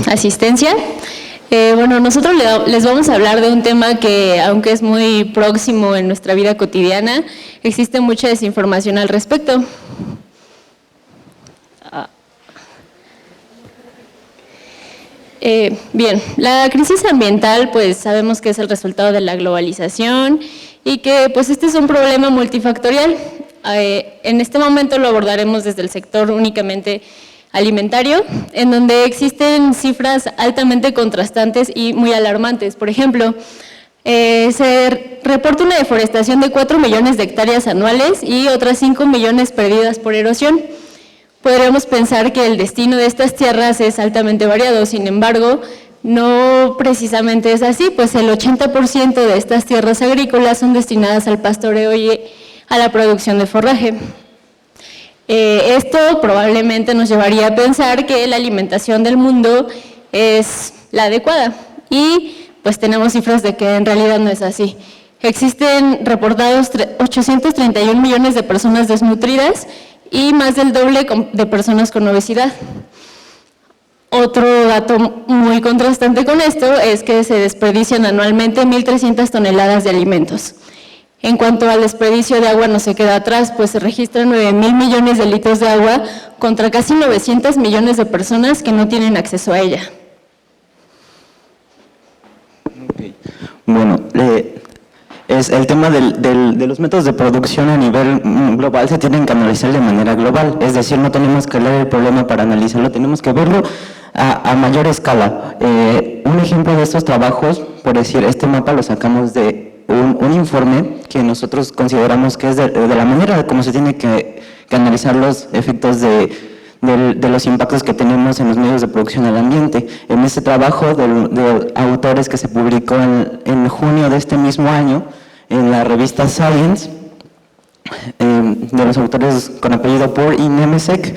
asistencia. Bueno, nosotros les vamos a hablar de un tema que, aunque es muy próximo en nuestra vida cotidiana, existe mucha desinformación al respecto. Bien, la crisis ambiental, pues sabemos que es el resultado de la globalización y que pues este es un problema multifactorial. En este momento lo abordaremos desde el sector únicamente alimentario, en donde existen cifras altamente contrastantes y muy alarmantes. Por ejemplo, se reporta una deforestación de 4 millones de hectáreas anuales y otras 5 millones perdidas por erosión. Podríamos pensar que el destino de estas tierras es altamente variado, sin embargo, no precisamente es así, pues el 80% de estas tierras agrícolas son destinadas al pastoreo y a la producción de forraje. Esto probablemente nos llevaría a pensar que la alimentación del mundo es la adecuada y pues tenemos cifras de que en realidad no es así. Existen reportados 831 millones de personas desnutridas y más del doble de personas con obesidad. Otro dato muy contrastante con esto es que se desperdician anualmente 1.300 toneladas de alimentos. En cuanto al desperdicio de agua no se queda atrás, pues se registran 9.000 millones de litros de agua contra casi 900 millones de personas que no tienen acceso a ella. Okay. Bueno, es el tema de los métodos de producción a nivel global se tienen que analizar de manera global, es decir, no tenemos que leer el problema para analizarlo, tenemos que verlo a mayor escala. Un ejemplo de estos trabajos, por decir, este mapa lo sacamos de un informe que nosotros consideramos que es de la manera como se tiene que analizar los efectos de los impactos que tenemos en los medios de producción al ambiente. En este trabajo de autores que se publicó en junio de este mismo año en la revista Science, de los autores con apellido Poor y Nemesek,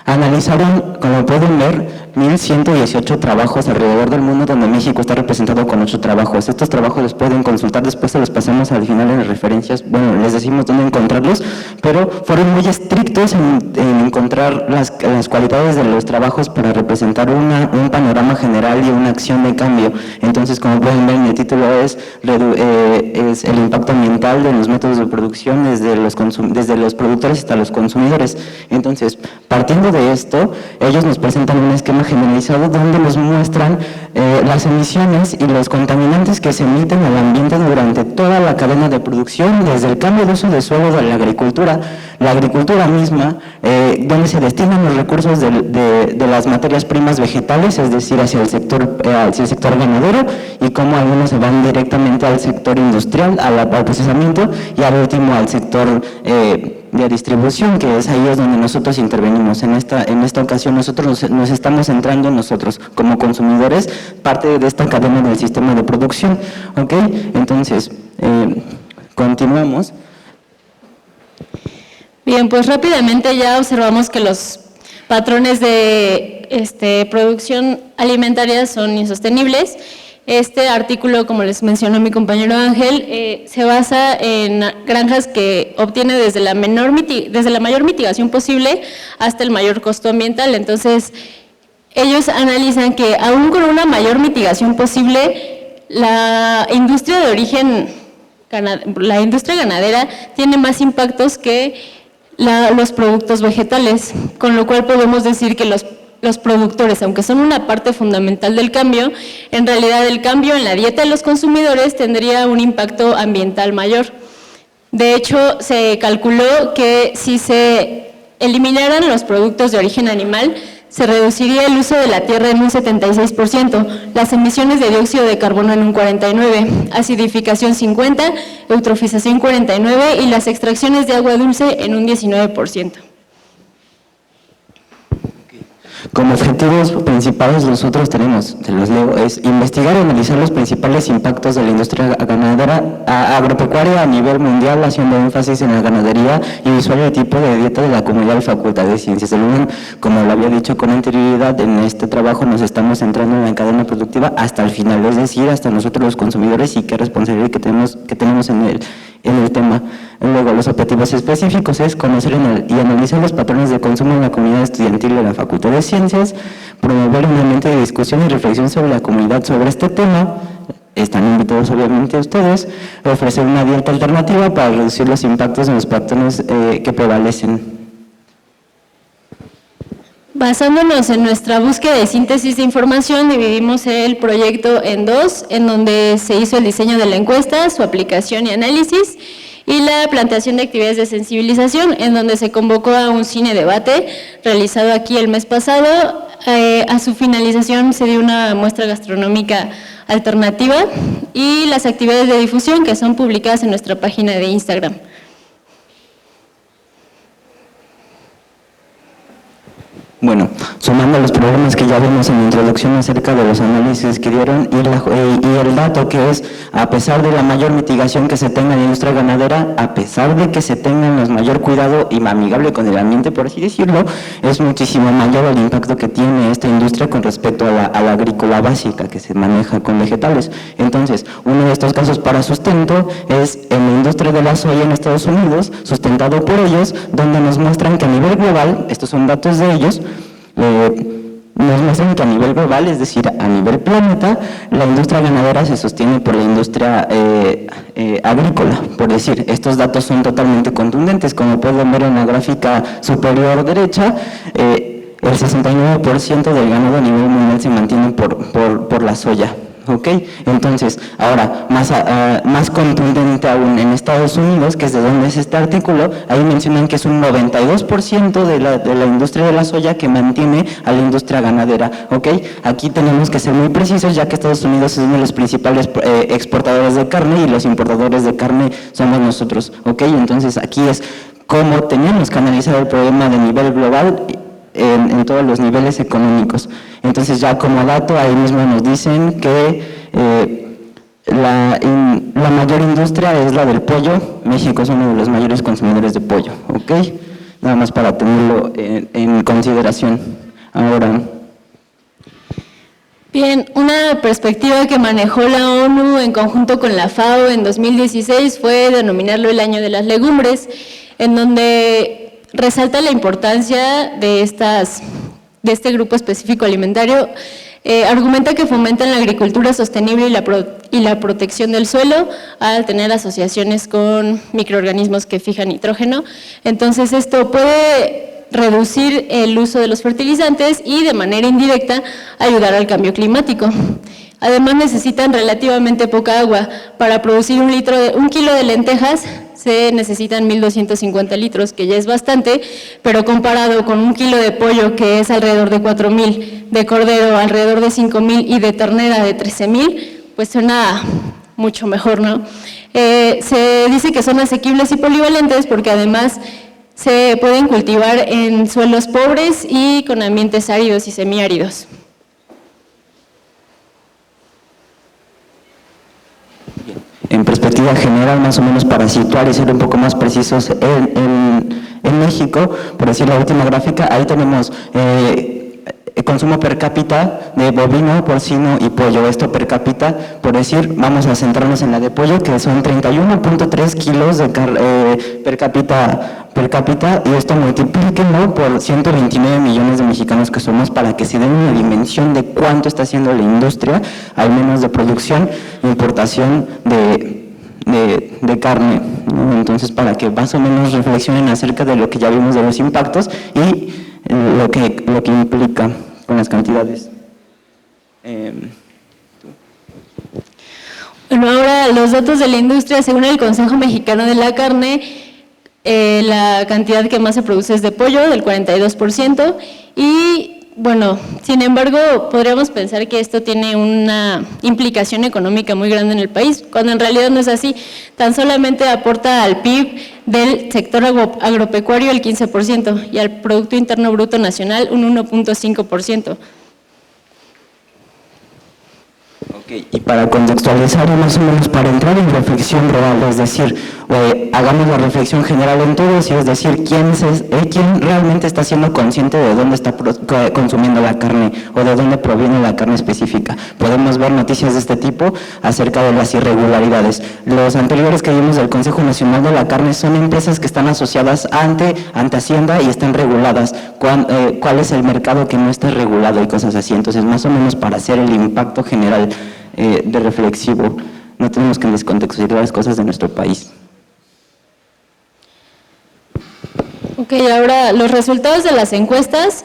analizaron, como pueden ver, 1.118 trabajos alrededor del mundo donde México está representado con 8 trabajos. Estos trabajos los pueden consultar, después se los pasamos al final en las referencias, bueno, les decimos dónde encontrarlos, pero fueron muy estrictos en encontrar las cualidades de los trabajos para representar un panorama general y una acción de cambio. Entonces, como pueden ver, el título es el impacto ambiental de los métodos de producción desde los productores hasta los consumidores. Entonces, partiendo de esto, ellos nos presentan un esquema generalizado donde nos muestran las emisiones y los contaminantes que se emiten al ambiente durante toda la cadena de producción, desde el cambio de uso de suelo de la agricultura misma, donde se destinan los recursos de las materias primas vegetales, es decir, hacia el sector ganadero, y cómo algunos se van directamente al sector industrial, al procesamiento, y al último al sector de distribución, que es ahí donde nosotros intervenimos. En esta ocasión nosotros nos estamos centrando nosotros como consumidores, parte de esta cadena del sistema de producción. ¿Ok? Entonces, continuamos. Bien, pues rápidamente ya observamos que los patrones de producción alimentaria son insostenibles. Este artículo, como les mencionó mi compañero Ángel, se basa en granjas que obtienen desde la mayor mitigación posible hasta el mayor costo ambiental. Entonces, ellos analizan que aún con una mayor mitigación posible, la industria ganadera tiene más impactos que los productos vegetales, con lo cual podemos decir que los productores, aunque son una parte fundamental del cambio, en realidad el cambio en la dieta de los consumidores tendría un impacto ambiental mayor. De hecho, se calculó que si se eliminaran los productos de origen animal, se reduciría el uso de la tierra en un 76%, las emisiones de dióxido de carbono en un 49%, acidificación 50%, eutrofización 49% y las extracciones de agua dulce en un 19%. Como objetivos principales nosotros tenemos, se los leo, es investigar y analizar los principales impactos de la industria ganadera agropecuaria a nivel mundial, haciendo énfasis en la ganadería y visual el tipo de dieta de la comunidad de Facultad de Ciencias del UNAM. Como lo había dicho con anterioridad, en este trabajo nos estamos centrando en la cadena productiva hasta el final, es decir, hasta nosotros los consumidores y qué responsabilidad que tenemos en el tema. Luego, los objetivos específicos es conocer y analizar los patrones de consumo en la comunidad estudiantil de la Facultad de Ciencias, promover un ambiente de discusión y reflexión sobre la comunidad sobre este tema. Están invitados obviamente ustedes, ofrecer una dieta alternativa para reducir los impactos en los patrones que prevalecen. Basándonos en nuestra búsqueda de síntesis de información, dividimos el proyecto en dos, en donde se hizo el diseño de la encuesta, su aplicación y análisis, y la planteación de actividades de sensibilización, en donde se convocó a un cine debate realizado aquí el mes pasado. A su finalización se dio una muestra gastronómica alternativa y las actividades de difusión que son publicadas en nuestra página de Instagram. Bueno, sumando los problemas que ya vimos en la introducción acerca de los análisis que dieron y el dato que es, a pesar de la mayor mitigación que se tenga en la industria ganadera, a pesar de que se tenga los mayor cuidado y amigable con el ambiente, por así decirlo, es muchísimo mayor el impacto que tiene esta industria con respecto a la agrícola básica que se maneja con vegetales. Entonces, uno de estos casos para sustento es en la industria de la soya en Estados Unidos, sustentado por ellos, donde nos muestran que a nivel global, estos son datos de ellos, nos muestran que a nivel global, es decir, a nivel planeta, la industria ganadera se sostiene por la industria agrícola. Por decir, estos datos son totalmente contundentes, como pueden ver en la gráfica superior derecha, el 69% del ganado a nivel mundial se mantiene por la soya. ¿Ok? Entonces, ahora, más contundente aún en Estados Unidos, que es de donde es este artículo, ahí mencionan que es un 92% de la industria de la soya que mantiene a la industria ganadera. ¿Ok? Aquí tenemos que ser muy precisos, ya que Estados Unidos es uno de los principales exportadores de carne y los importadores de carne somos nosotros. ¿Ok? Entonces, aquí es cómo tenemos que analizar el problema de nivel global en todos los niveles económicos. Entonces, ya como dato, ahí mismo nos dicen que la mayor industria es la del pollo. México es uno de los mayores consumidores de pollo, ¿ok? Nada más para tenerlo en consideración. Ahora, bien, una perspectiva que manejó la ONU en conjunto con la FAO en 2016 fue denominarlo el año de las legumbres, en donde resalta la importancia de este grupo específico alimentario. Argumenta que fomentan la agricultura sostenible y la protección del suelo al tener asociaciones con microorganismos que fijan nitrógeno. Entonces, esto puede reducir el uso de los fertilizantes y, de manera indirecta, ayudar al cambio climático. Además, necesitan relativamente poca agua. Para producir un kilo de lentejas se necesitan 1.250 litros, que ya es bastante, pero comparado con un kilo de pollo, que es alrededor de 4.000, de cordero alrededor de 5.000 y de ternera de 13.000, pues suena mucho mejor, ¿no? Se dice que son asequibles y polivalentes porque además se pueden cultivar en suelos pobres y con ambientes áridos y semiáridos. En perspectiva general, más o menos para situar y ser un poco más precisos en México, por decir la última gráfica, ahí tenemos consumo per cápita de bovino, porcino y pollo. Esto per cápita, por decir, vamos a centrarnos en la de pollo, que son 31.3 kilos de per cápita, y esto multiplíquenlo por 129 millones de mexicanos que somos para que se den una dimensión de cuánto está haciendo la industria, al menos de producción e importación de carne, ¿no? Entonces, para que más o menos reflexionen acerca de lo que ya vimos de los impactos y lo que implica con las cantidades. Bueno, ahora los datos de la industria, según el Consejo Mexicano de la Carne, la cantidad que más se produce es de pollo, del 42%, y bueno, sin embargo, podríamos pensar que esto tiene una implicación económica muy grande en el país, cuando en realidad no es así. Tan solamente aporta al PIB del sector agropecuario el 15% y al Producto Interno Bruto Nacional un 1.5%. Y para contextualizar y más o menos para entrar en reflexión real, es decir, hagamos la reflexión general en todos, y es decir, quién realmente está siendo consciente de dónde está consumiendo la carne o de dónde proviene la carne específica. Podemos ver noticias de este tipo acerca de las irregularidades. Los anteriores que vimos del Consejo Nacional de la Carne son empresas que están asociadas ante Hacienda y están reguladas. ¿Cuál es el mercado que no está regulado y cosas así? Entonces, más o menos para hacer el impacto general de reflexivo, no tenemos que descontextualizar las cosas de nuestro país. Ok, ahora los resultados de las encuestas.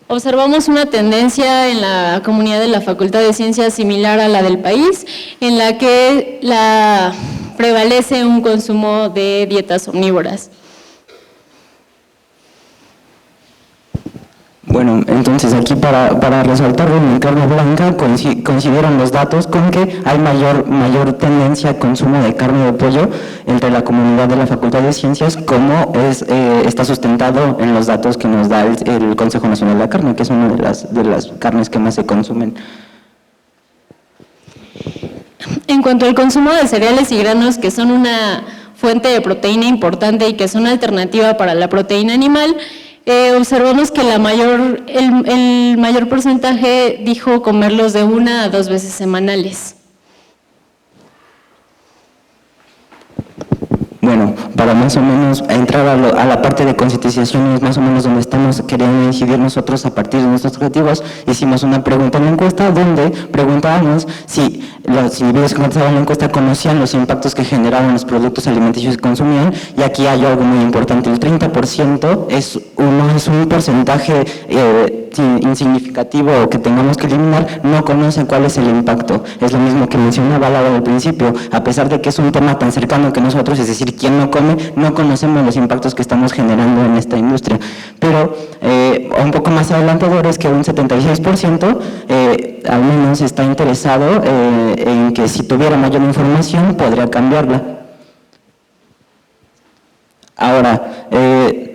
Observamos una tendencia en la comunidad de la Facultad de Ciencias similar a la del país, en la que prevalece un consumo de dietas omnívoras. Bueno, entonces aquí para resaltarlo en carne blanca consideran los datos con que hay mayor tendencia a consumo de carne de pollo entre la comunidad de la Facultad de Ciencias, como está sustentado en los datos que nos da el Consejo Nacional de la Carne, que es una de las carnes que más se consumen. En cuanto al consumo de cereales y granos, que son una fuente de proteína importante y que son alternativa para la proteína animal, observamos que el mayor porcentaje dijo comerlos de 1 a 2 veces semanales. Bueno, para más o menos entrar a la parte de concientización, es más o menos donde estamos queriendo incidir nosotros a partir de nuestros objetivos. Hicimos una pregunta en la encuesta donde preguntábamos si los individuos que contestaban la encuesta conocían los impactos que generaban los productos alimenticios que consumían, y aquí hay algo muy importante: el 30% es un porcentaje insignificativo que tengamos que eliminar, no conoce cuál es el impacto. Es lo mismo que mencionaba Laura al principio, a pesar de que es un tema tan cercano que nosotros, es decir, quien no come, no conocemos los impactos que estamos generando en esta industria. Pero un poco más adelantador es que un 76% al menos está interesado en que si tuviera mayor información podría cambiarla. Ahora,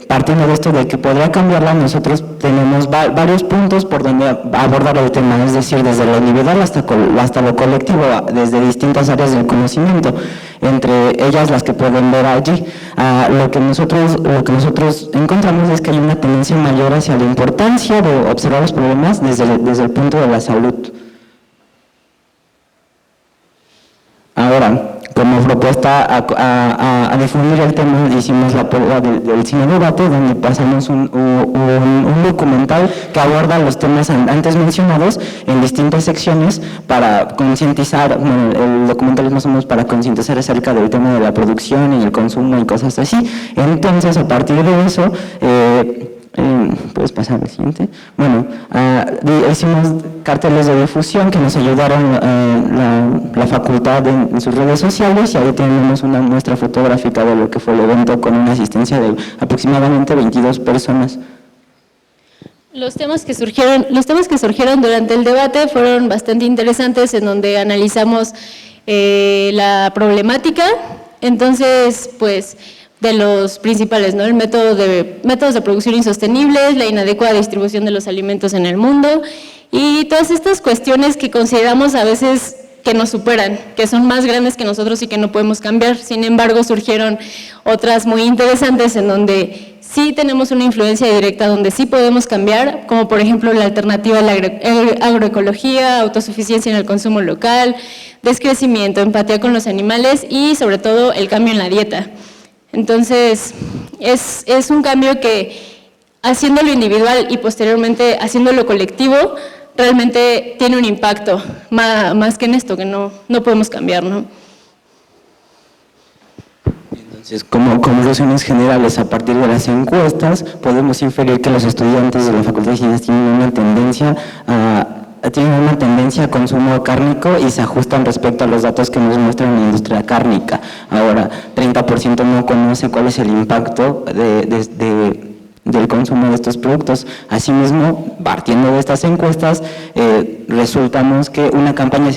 partiendo de esto de que podría cambiarla, nosotros tenemos varios puntos por donde abordar el tema, es decir, desde lo individual hasta lo colectivo, desde distintas áreas del conocimiento, entre ellas las que pueden ver allí. Lo que nosotros encontramos es que hay una tendencia mayor hacia la importancia de observar los problemas desde el punto de la salud. Ahora, como propuesta a difundir el tema, hicimos la prueba del cine debate, donde pasamos un documental que aborda los temas antes mencionados en distintas secciones para concientizar. Bueno, el documental es más o menos para concientizar acerca del tema de la producción y el consumo y cosas así. Entonces, a partir de eso, puedes pasar al siguiente. Bueno, hicimos carteles de difusión que nos ayudaron la facultad en sus redes sociales, y ahí tenemos una muestra fotográfica de lo que fue el evento con una asistencia de aproximadamente 22 personas. Los temas que surgieron durante el debate fueron bastante interesantes, en donde analizamos la problemática. Entonces, pues, de los principales, ¿no? Métodos de producción insostenibles, la inadecuada distribución de los alimentos en el mundo, y todas estas cuestiones que consideramos a veces que nos superan, que son más grandes que nosotros y que no podemos cambiar. Sin embargo, surgieron otras muy interesantes en donde sí tenemos una influencia directa, donde sí podemos cambiar, como por ejemplo la alternativa a la agroecología, autosuficiencia en el consumo local, descrecimiento, empatía con los animales y sobre todo el cambio en la dieta. Entonces, es un cambio que, haciéndolo individual y posteriormente haciéndolo colectivo, realmente tiene un impacto, más que en esto, que no podemos cambiar, ¿no? Entonces, como conclusiones generales, a partir de las encuestas, podemos inferir que los estudiantes de la Facultad de Ciencias tienen una tendencia a consumo cárnico y se ajustan respecto a los datos que nos muestran la industria cárnica. Ahora, 30% no conoce cuál es el impacto del consumo de estos productos. Asimismo, partiendo de estas encuestas, resultamos que una campaña de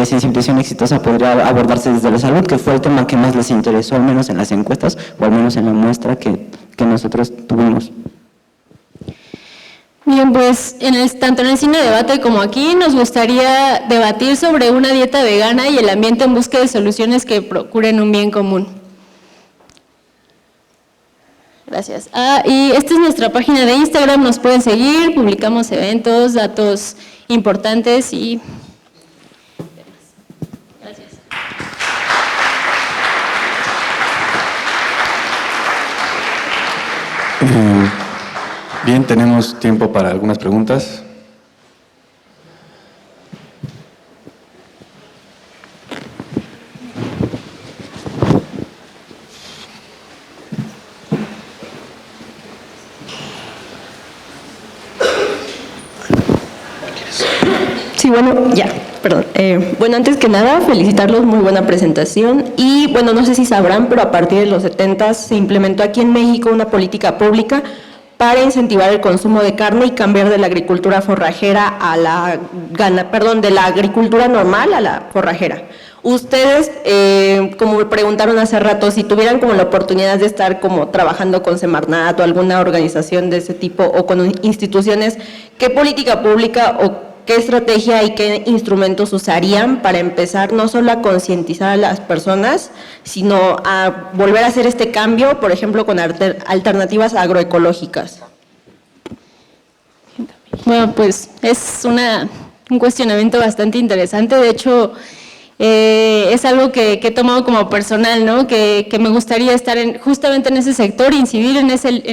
sensibilización exitosa podría abordarse desde la salud, que fue el tema que más les interesó, al menos en las encuestas, o al menos en la muestra que nosotros tuvimos. Bien, pues tanto en el cine debate como aquí nos gustaría debatir sobre una dieta vegana y el ambiente en busca de soluciones que procuren un bien común. Gracias. Y esta es nuestra página de Instagram, nos pueden seguir, publicamos eventos, datos importantes y... Gracias. Bien, tenemos tiempo para algunas preguntas. Sí, bueno, ya, perdón. Bueno, antes que nada, felicitarlos, muy buena presentación. Y bueno, no sé si sabrán, pero a partir de los 70 se implementó aquí en México una política pública para incentivar el consumo de carne y cambiar de la agricultura forrajera a la de la agricultura normal a la forrajera. Ustedes, como me preguntaron hace rato, si tuvieran como la oportunidad de estar como trabajando con Semarnat o alguna organización de ese tipo o con instituciones, ¿qué política pública o qué estrategia y qué instrumentos usarían para empezar no solo a concientizar a las personas, sino a volver a hacer este cambio, por ejemplo, con alternativas agroecológicas? Bueno, pues es un cuestionamiento bastante interesante. De hecho, es algo que he tomado como personal, ¿no? Que me gustaría estar justamente en ese sector, incidir en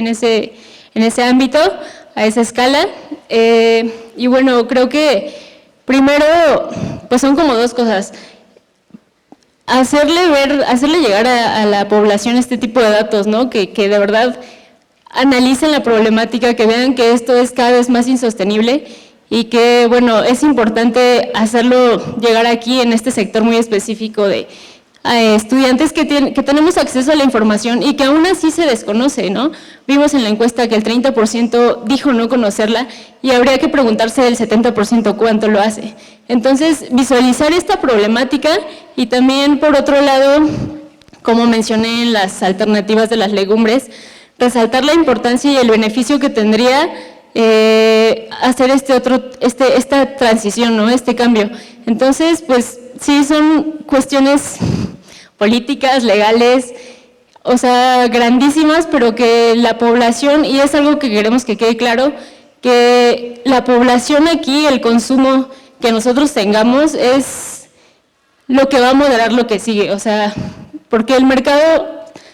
ese ámbito, a esa escala. Y bueno, creo que primero, pues son como dos cosas. Hacerle llegar a la población este tipo de datos, ¿no? Que de verdad analicen la problemática, que vean que esto es cada vez más insostenible y que, bueno, es importante hacerlo llegar aquí en este sector muy específico de estudiantes que tenemos acceso a la información y que aún así se desconoce, ¿no? Vimos en la encuesta que el 30% dijo no conocerla y habría que preguntarse del 70% cuánto lo hace. Entonces, visualizar esta problemática y también, por otro lado, como mencioné en las alternativas de las legumbres, resaltar la importancia y el beneficio que tendría hacer esta transición, ¿no? Este cambio. Entonces, pues sí, son cuestiones políticas, legales, o sea, grandísimas, pero que la población, y es algo que queremos que quede claro, que la población aquí, el consumo que nosotros tengamos es lo que va a moderar lo que sigue, o sea, porque el mercado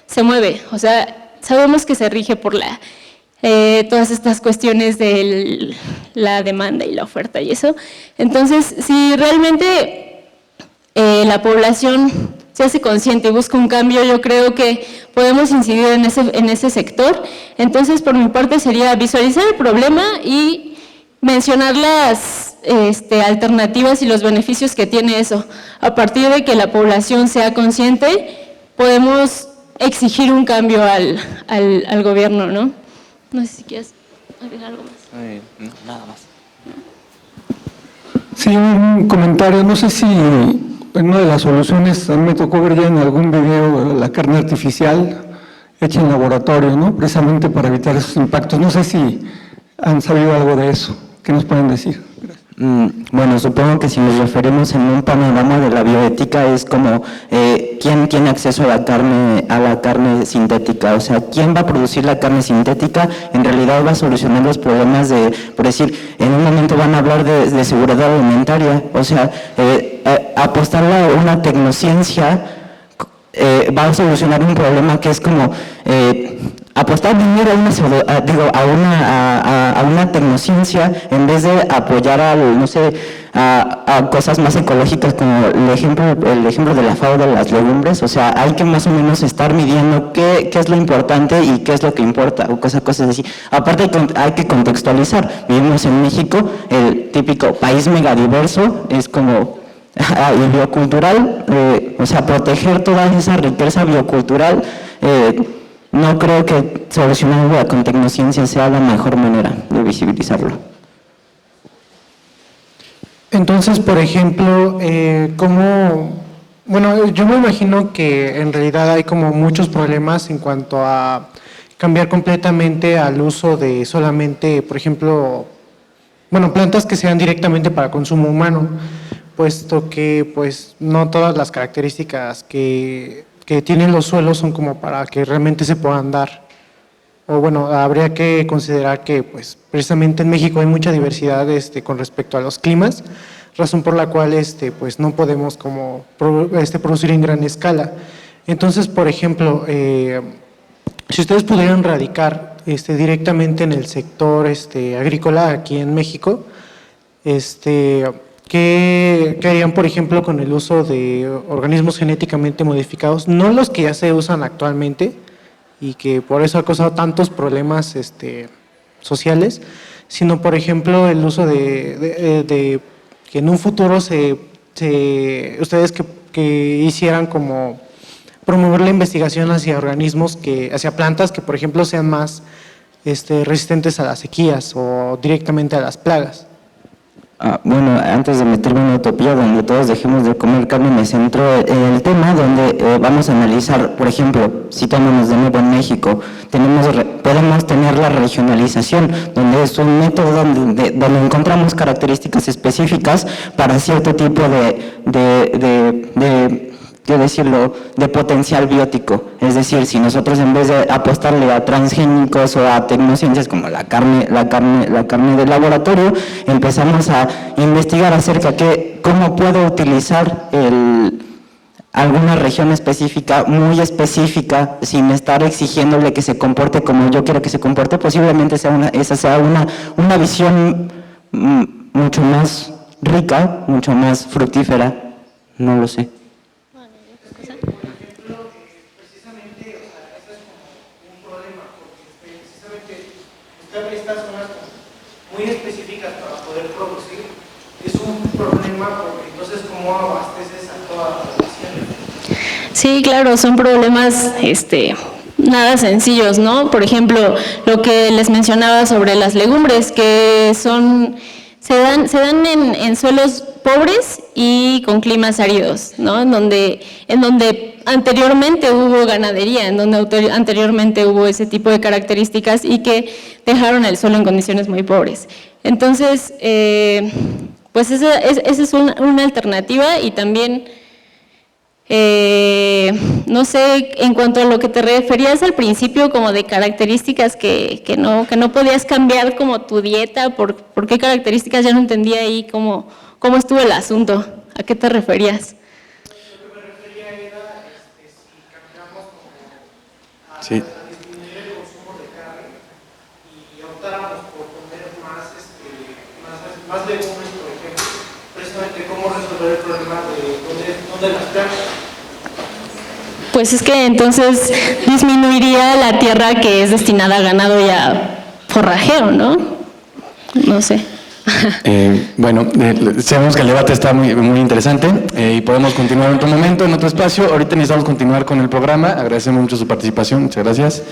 se mueve, o sea, sabemos que se rige por todas estas cuestiones de la demanda y la oferta y eso. Entonces, si realmente la población se hace consciente y busca un cambio, yo creo que podemos incidir en ese sector. Entonces, por mi parte sería visualizar el problema y mencionar las alternativas y los beneficios que tiene eso. A partir de que la población sea consciente, podemos exigir un cambio al gobierno, ¿no? No sé si quieres agregar algo más. No, nada más. Sí, un comentario, no sé si en una de las soluciones, a mí me tocó ver ya en algún video la carne artificial hecha en laboratorio, ¿no? Precisamente para evitar esos impactos. No sé si han sabido algo de eso. ¿Qué nos pueden decir? Bueno, supongo que si nos referimos en un panorama de la bioética es como quién tiene acceso a la carne sintética, o sea, quién va a producir la carne sintética, en realidad va a solucionar los problemas de, por decir, en un momento van a hablar de seguridad alimentaria, o sea, apostarle a una tecnociencia va a solucionar un problema que es como apostar dinero a una tecnociencia en vez de apoyar a cosas más ecológicas como el ejemplo de la FAO de las legumbres. O sea, hay que más o menos estar midiendo qué es lo importante y qué es lo que importa o cosas así. Aparte hay que contextualizar. Vivimos en México, el típico país megadiverso, es como y biocultural, o sea, proteger toda esa riqueza biocultural. No creo que solucionarlo con tecnociencia sea la mejor manera de visibilizarlo. Entonces, por ejemplo, bueno, yo me imagino que en realidad hay como muchos problemas en cuanto a cambiar completamente al uso de solamente, por ejemplo, bueno, plantas que sean directamente para consumo humano, puesto que pues no todas las características que tienen los suelos son como para que realmente se puedan dar. o bueno, habría que considerar que pues precisamente en México hay mucha diversidad con respecto a los climas, razón por la cual pues no podemos como producir en gran escala. Entonces, por ejemplo, si ustedes pudieran radicar directamente en el sector agrícola aquí en México, ¿qué harían, por ejemplo, con el uso de organismos genéticamente modificados? No los que ya se usan actualmente y que por eso ha causado tantos problemas sociales, sino, por ejemplo, el uso de que en un futuro ustedes que hicieran como promover la investigación hacia organismos, hacia plantas que, por ejemplo, sean más resistentes a las sequías o directamente a las plagas. Bueno, antes de meterme en una utopía donde todos dejemos de comer carne, me centro en el tema donde vamos a analizar, por ejemplo, citándonos de nuevo en México, podemos tener la regionalización, donde es un método donde encontramos características específicas para cierto tipo de potencial biótico. Es decir, si nosotros en vez de apostarle a transgénicos o a tecnociencias como la carne de laboratorio, empezamos a investigar acerca de cómo puedo utilizar alguna región específica, muy específica, sin estar exigiéndole que se comporte como yo quiero que se comporte, posiblemente esa sea una visión mucho más rica, mucho más fructífera, no lo sé. Estas zonas muy específicas para poder producir es un problema, porque entonces ¿cómo abasteces a toda la población? Sí, claro, son problemas nada sencillos, ¿no? Por ejemplo, lo que les mencionaba sobre las legumbres, que se dan en suelos pobres y con climas áridos, ¿no? En donde anteriormente hubo ganadería, en donde anteriormente hubo ese tipo de características y que dejaron el suelo en condiciones muy pobres. Entonces, pues esa es una alternativa. Y también, no sé, en cuanto a lo que te referías al principio, como de características que no podías cambiar como tu dieta, ¿por qué características? Ya no entendía ahí cómo estuvo el asunto. ¿A qué te referías? Sí. A disminuir el consumo de carne y optáramos por comer más legumbres, por ejemplo, precisamente cómo resolver el problema de dónde las plagas. Pues es que entonces disminuiría la tierra que es destinada a ganado y a forrajeo, ¿no? No sé. Bueno, sabemos que el debate está muy, muy interesante y podemos continuar en otro momento, en otro espacio. Ahorita necesitamos continuar con el programa. Agradecemos mucho su participación. Muchas gracias.